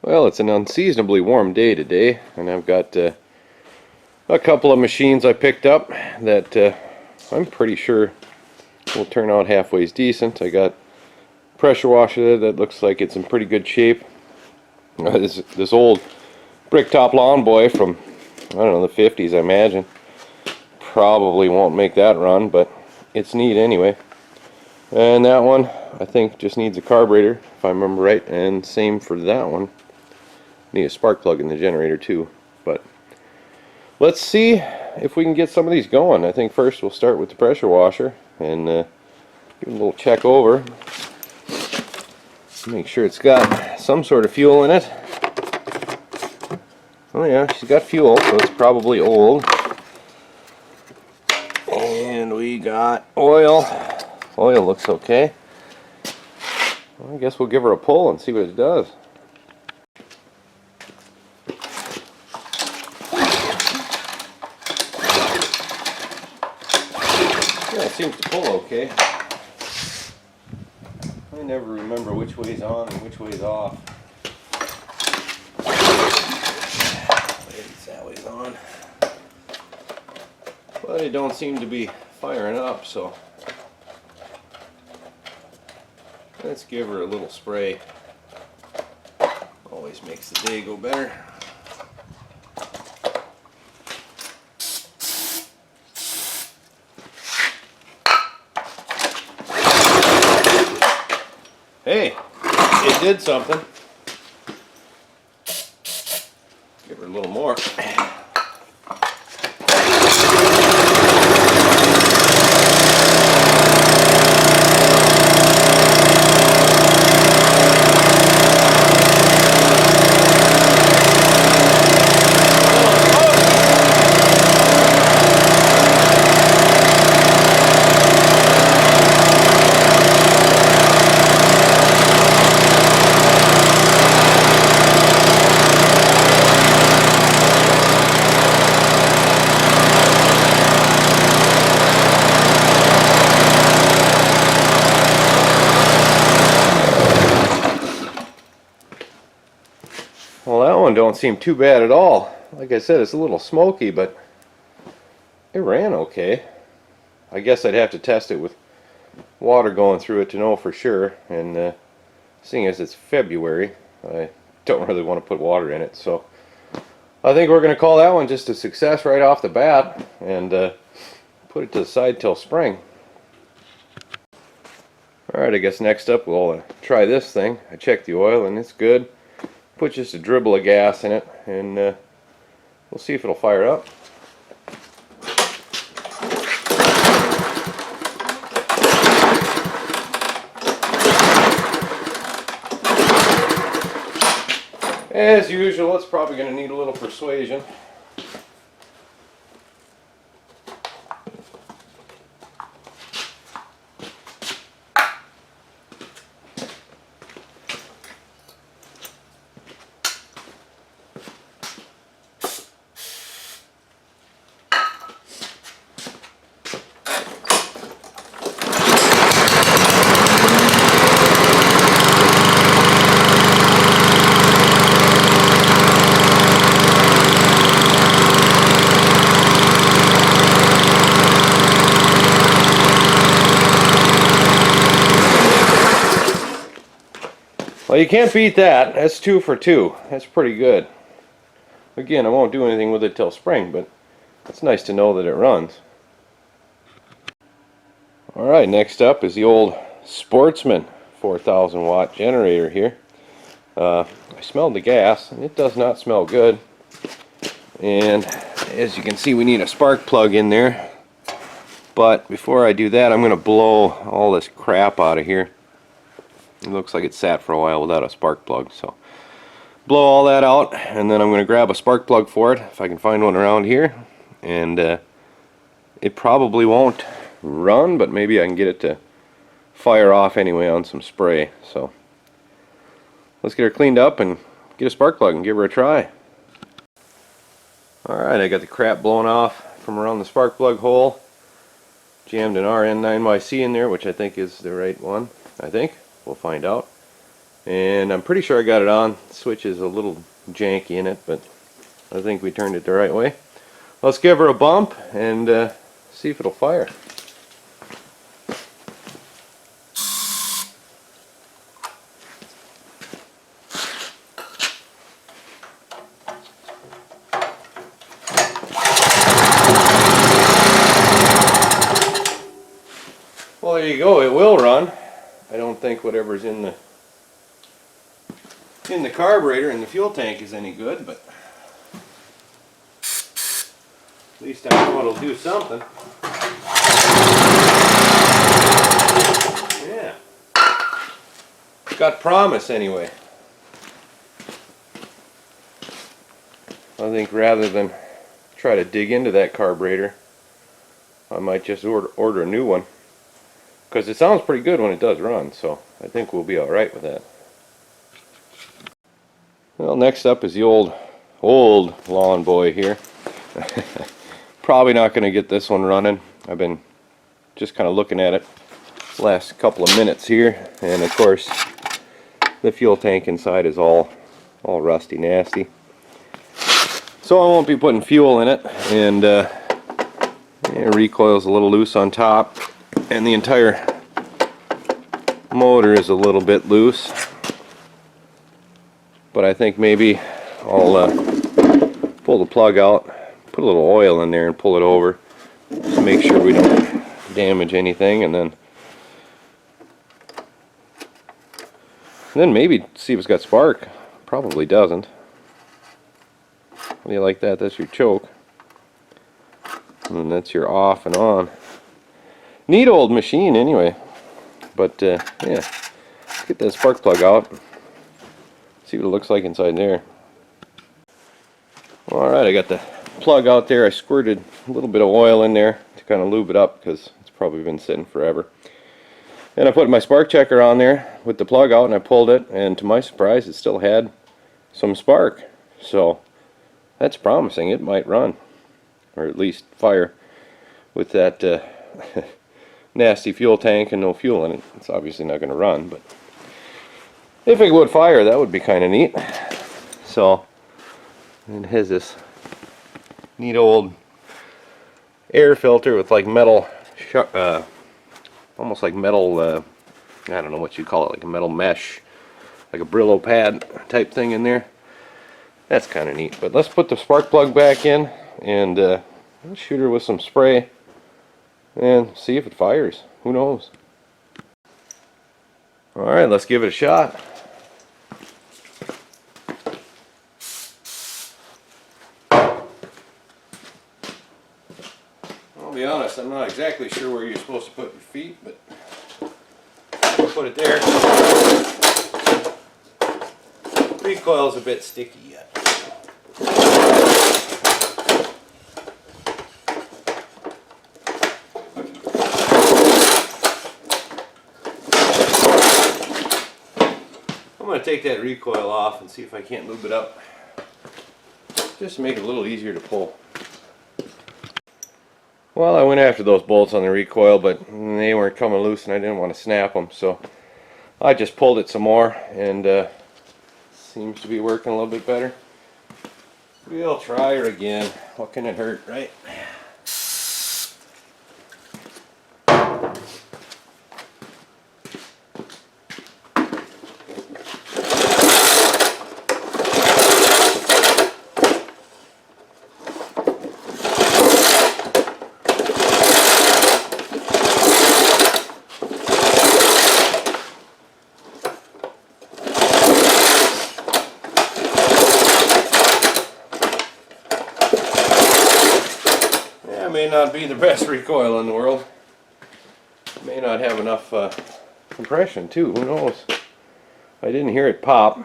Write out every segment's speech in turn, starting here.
Well, it's an unseasonably warm day today, and I've got a couple of machines I picked up that I'm pretty sure will turn out halfway decent. I got pressure washer that looks like it's in pretty good shape. This old brick top lawn boy from, I don't know, the 50s, I imagine. Probably won't make that run, but it's neat anyway. And that one, I think, just needs a carburetor, if I remember right, and same for that one. Need a spark plug in the generator too. But let's see if we can get some of these going. I think first we'll start with the pressure washer and give it a little check over. Make sure it's got some sort of fuel in it. Oh yeah, she's got fuel, so it's probably old. And we got oil. Oil looks okay. Well, I guess we'll give her a pull and see what it does. Yeah, it seems to pull okay. I never remember which way's on and which way's off. Maybe that way's on. But it don't seem to be firing up, so let's give her a little spray. Always makes the day go better. Hey, it did something. Give her a little more. Well, that one don't seem too bad at all. Like I said, it's a little smoky, but it ran okay. I guess I'd have to test it with water going through it to know for sure. And seeing as it's February, I don't really want to put water in it. So I think we're going to call that one just a success right off the bat and put it to the side till spring. Alright, I guess next up we'll try this thing. I checked the oil and it's good. Put just a dribble of gas in it and we'll see if it'll fire up. As usual, it's probably going to need a little persuasion. Well, you can't beat that. That's 2 for 2. That's pretty good. Again, I won't do anything with it till spring, but it's nice to know that it runs. Alright, next up is the old Sportsman 4,000 watt generator here. I smelled the gas, and it does not smell good. And as you can see, we need a spark plug in there. But before I do that, I'm going to blow all this crap out of here. It looks like it sat for a while without a spark plug, so blow all that out, and then I'm going to grab a spark plug for it if I can find one around here. And it probably won't run, but maybe I can get it to fire off anyway on some spray. So let's get her cleaned up and get a spark plug and give her a try. Alright, I got the crap blown off from around the spark plug hole. Jammed an RN9YC in there, which I think is the right one. I think. We'll find out. and I'm pretty sure I got it on. The switch is a little janky in it, but I think we turned it the right way. Let's give her a bump and see if it'll fire. Well, there you go. It will run. I don't think whatever's in the carburetor and the fuel tank is any good, but at least I know it'll do something. Yeah. Got promise anyway. I think rather than try to dig into that carburetor, I might just order a new one. Because it sounds pretty good when it does run, so I think we'll be alright with that. Well, next up is the old lawn boy here. Probably not going to get this one running. I've been just kind of looking at it the last couple of minutes here, and of course the fuel tank inside is all rusty nasty. So I won't be putting fuel in it, and recoil's a little loose on top, and the entire motor is a little bit loose. But I think maybe I'll pull the plug out, put a little oil in there and pull it over to make sure we don't damage anything, and then maybe see if it's got spark. Probably doesn't. How do you like that? That's your choke. And that's your off and on. Neat old machine anyway. But yeah, let's get that spark plug out. See what it looks like inside there. Alright, I got the plug out there. I squirted a little bit of oil in there to kind of lube it up because it's probably been sitting forever. And I put my spark checker on there with the plug out and I pulled it, and to my surprise it still had some spark. So that's promising. It might run, or at least fire, with that nasty fuel tank and no fuel in it. It's obviously not going to run, but if it would fire, that would be kind of neat. So it has this neat old air filter with like metal, almost like metal, I don't know what you call it, like a metal mesh, like a Brillo pad type thing in there. That's kind of neat. But let's put the spark plug back in and let's shoot her with some spray and see if it fires. Who knows? Alright, let's give it a shot. I'll be honest, I'm not exactly sure where you're supposed to put your feet, but we'll put it there. Recoil's a bit sticky yet. I'm going to take that recoil off and see if I can't lube it up, just to make it a little easier to pull. Well, I went after those bolts on the recoil, but they weren't coming loose and I didn't want to snap them, so I just pulled it some more, and seems to be working a little bit better. We'll try her again. What can it hurt, right? May not be the best recoil in the world. May not have enough compression too, who knows. I didn't hear it pop.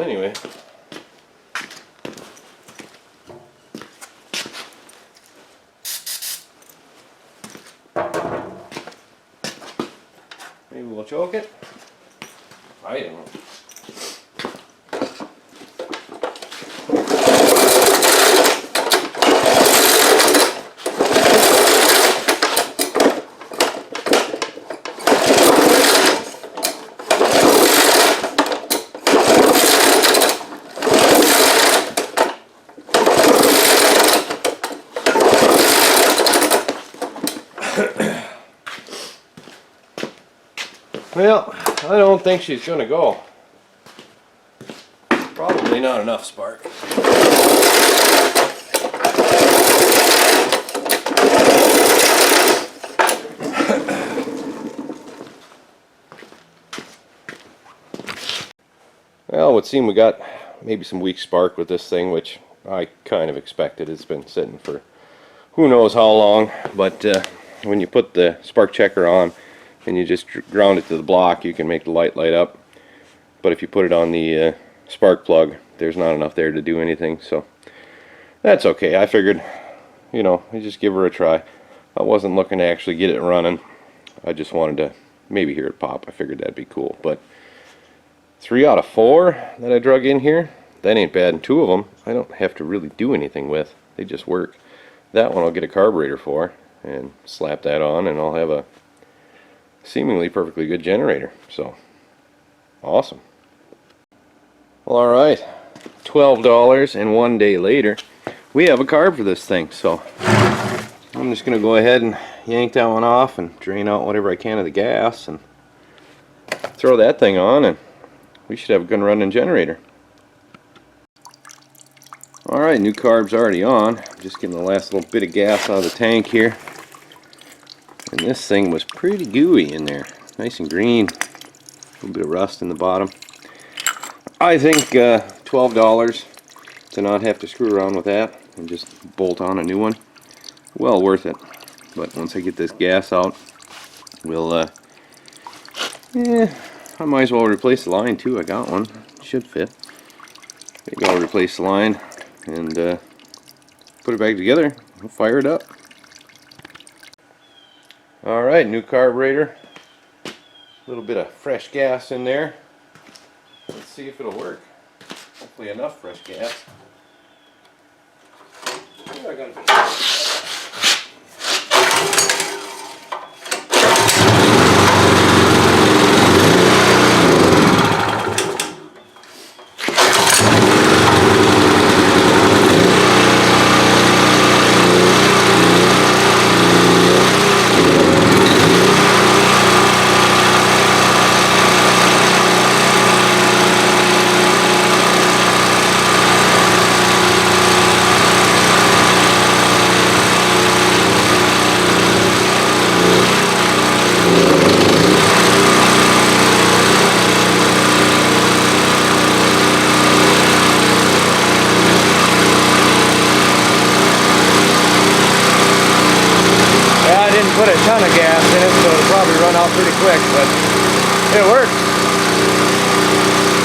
anyway. Maybe we'll choke it. I don't know. Well, I don't think she's going to go. Probably not enough spark. Well, it would seem we got maybe some weak spark with this thing, which I kind of expected. It's been sitting for who knows how long, but when you put the spark checker on and you just ground it to the block, you can make the light up. But if you put it on the spark plug, there's not enough there to do anything, so that's okay. I figured, you know, I just give her a try. I wasn't looking to actually get it running. I just wanted to maybe hear it pop. I figured that'd be cool. But 3 out of 4 that I drug in here, that ain't bad. And 2 of them I don't have to really do anything with. They just work. That one I'll get a carburetor for and slap that on, and I'll have a seemingly perfectly good generator. So awesome. Well, alright, $12 and 1 day later we have a carb for this thing. So I'm just gonna go ahead and yank that one off and drain out whatever I can of the gas and throw that thing on, and we should have a good running generator. Alright, new carb's already on. Just getting the last little bit of gas out of the tank here. And this thing was pretty gooey in there. Nice and green. A little bit of rust in the bottom. I think $12 to not have to screw around with that and just bolt on a new one. Well worth it. But once I get this gas out, we'll I might as well replace the line too. I got one. Should fit. Maybe I'll replace the line and put it back together. We'll fire it up. Alright, new carburetor. A little bit of fresh gas in there. Let's see if it'll work. Hopefully enough fresh gas. Oh, I got it. Put a ton of gas in it, so it'll probably run out pretty quick, but it works.